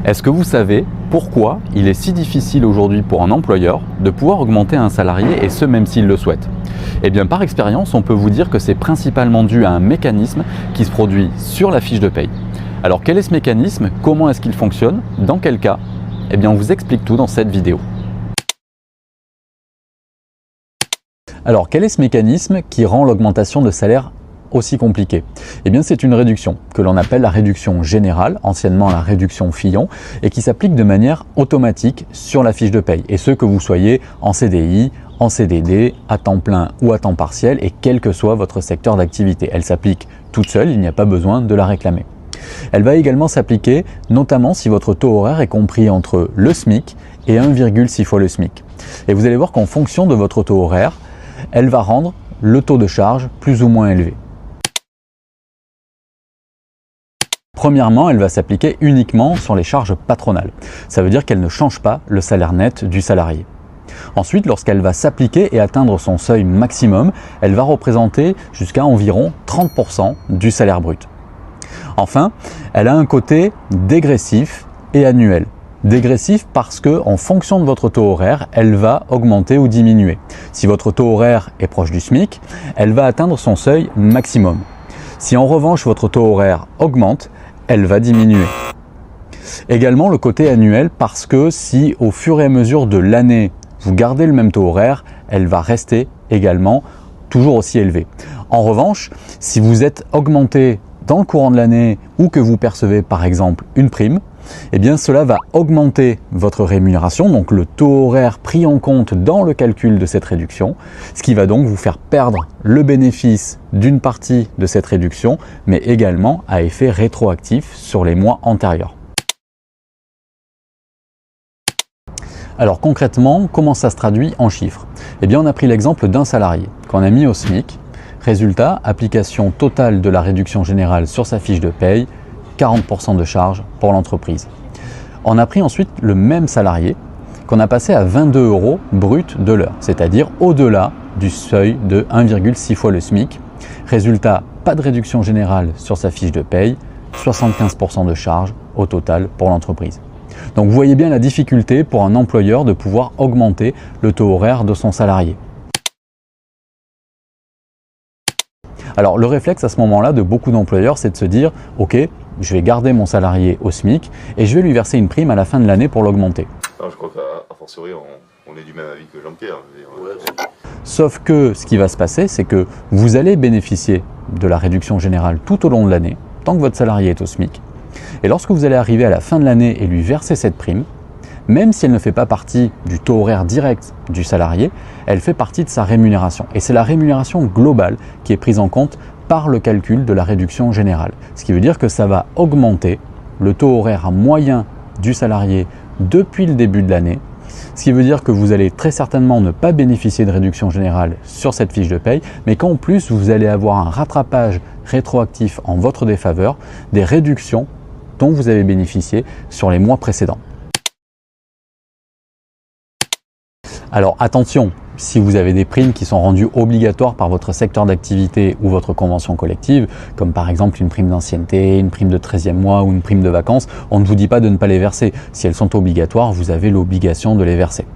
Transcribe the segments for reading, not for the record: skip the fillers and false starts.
Est-ce que vous savez pourquoi il est si difficile aujourd'hui pour un employeur de pouvoir augmenter un salarié et ce même s'il le souhaite? Eh bien par expérience, on peut vous dire que c'est principalement dû à un mécanisme qui se produit sur la fiche de paye. Alors quel est ce mécanisme? Comment est-ce qu'il fonctionne? Dans quel cas? Eh bien on vous explique tout dans cette vidéo. Alors quel est ce mécanisme qui rend l'augmentation de salaire aussi compliqué? Eh bien c'est une réduction que l'on appelle la réduction générale, anciennement la réduction Fillon, et qui s'applique de manière automatique sur la fiche de paye. Et ce que vous soyez en CDI, en CDD, à temps plein ou à temps partiel, et quel que soit votre secteur d'activité. Elle s'applique toute seule, il n'y a pas besoin de la réclamer. Elle va également s'appliquer notamment si votre taux horaire est compris entre le SMIC et 1,6 fois le SMIC. Et vous allez voir qu'en fonction de votre taux horaire, elle va rendre le taux de charge plus ou moins élevé. Premièrement, elle va s'appliquer uniquement sur les charges patronales. Ça veut dire qu'elle ne change pas le salaire net du salarié. Ensuite, lorsqu'elle va s'appliquer et atteindre son seuil maximum, elle va représenter jusqu'à environ 30% du salaire brut. Enfin, elle a un côté dégressif et annuel. Dégressif parce que, en fonction de votre taux horaire, elle va augmenter ou diminuer. Si votre taux horaire est proche du SMIC, elle va atteindre son seuil maximum. Si en revanche votre taux horaire augmente, elle va diminuer. Également le côté annuel parce que si au fur et à mesure de l'année, vous gardez le même taux horaire, elle va rester également toujours aussi élevée. En revanche, si vous êtes augmenté dans le courant de l'année ou que vous percevez par exemple une prime, eh bien cela va augmenter votre rémunération, donc le taux horaire pris en compte dans le calcul de cette réduction, ce qui va donc vous faire perdre le bénéfice d'une partie de cette réduction, mais également à effet rétroactif sur les mois antérieurs. Alors concrètement, comment ça se traduit en chiffres? Eh bien on a pris l'exemple d'un salarié qu'on a mis au SMIC. Résultat, application totale de la réduction générale sur sa fiche de paye, 40% de charge pour l'entreprise. On a pris ensuite le même salarié qu'on a passé à 22 € brut de l'heure, c'est-à-dire au-delà du seuil de 1,6 fois le SMIC. Résultat, pas de réduction générale sur sa fiche de paye, 75% de charge au total pour l'entreprise. Donc vous voyez bien la difficulté pour un employeur de pouvoir augmenter le taux horaire de son salarié. Alors le réflexe à ce moment-là de beaucoup d'employeurs, c'est de se dire « Ok, je vais garder mon salarié au SMIC et je vais lui verser une prime à la fin de l'année pour l'augmenter. » Je crois qu'à fortiori, on est du même avis que Jean-Pierre. Sauf que ce qui va se passer, c'est que vous allez bénéficier de la réduction générale tout au long de l'année, tant que votre salarié est au SMIC. Et lorsque vous allez arriver à la fin de l'année et lui verser cette prime, même si elle ne fait pas partie du taux horaire direct du salarié, elle fait partie de sa rémunération. Et c'est la rémunération globale qui est prise en compte par le calcul de la réduction générale. Ce qui veut dire que ça va augmenter le taux horaire moyen du salarié depuis le début de l'année. Ce qui veut dire que vous allez très certainement ne pas bénéficier de réduction générale sur cette fiche de paye, mais qu'en plus vous allez avoir un rattrapage rétroactif en votre défaveur des réductions dont vous avez bénéficié sur les mois précédents. Alors attention, si vous avez des primes qui sont rendues obligatoires par votre secteur d'activité ou votre convention collective, comme par exemple une prime d'ancienneté, une prime de 13e mois ou une prime de vacances, on ne vous dit pas de ne pas les verser. Si elles sont obligatoires, vous avez l'obligation de les verser.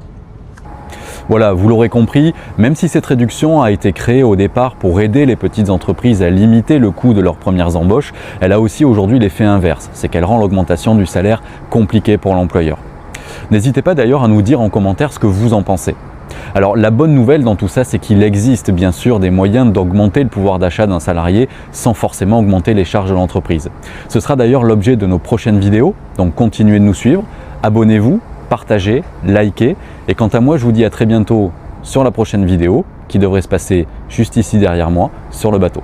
Voilà, vous l'aurez compris, même si cette réduction a été créée au départ pour aider les petites entreprises à limiter le coût de leurs premières embauches, elle a aussi aujourd'hui l'effet inverse, c'est qu'elle rend l'augmentation du salaire compliquée pour l'employeur. N'hésitez pas d'ailleurs à nous dire en commentaire ce que vous en pensez. Alors la bonne nouvelle dans tout ça, c'est qu'il existe bien sûr des moyens d'augmenter le pouvoir d'achat d'un salarié sans forcément augmenter les charges de l'entreprise. Ce sera d'ailleurs l'objet de nos prochaines vidéos, donc continuez de nous suivre, abonnez-vous, partagez, likez, et quant à moi je vous dis à très bientôt sur la prochaine vidéo qui devrait se passer juste ici derrière moi sur le bateau.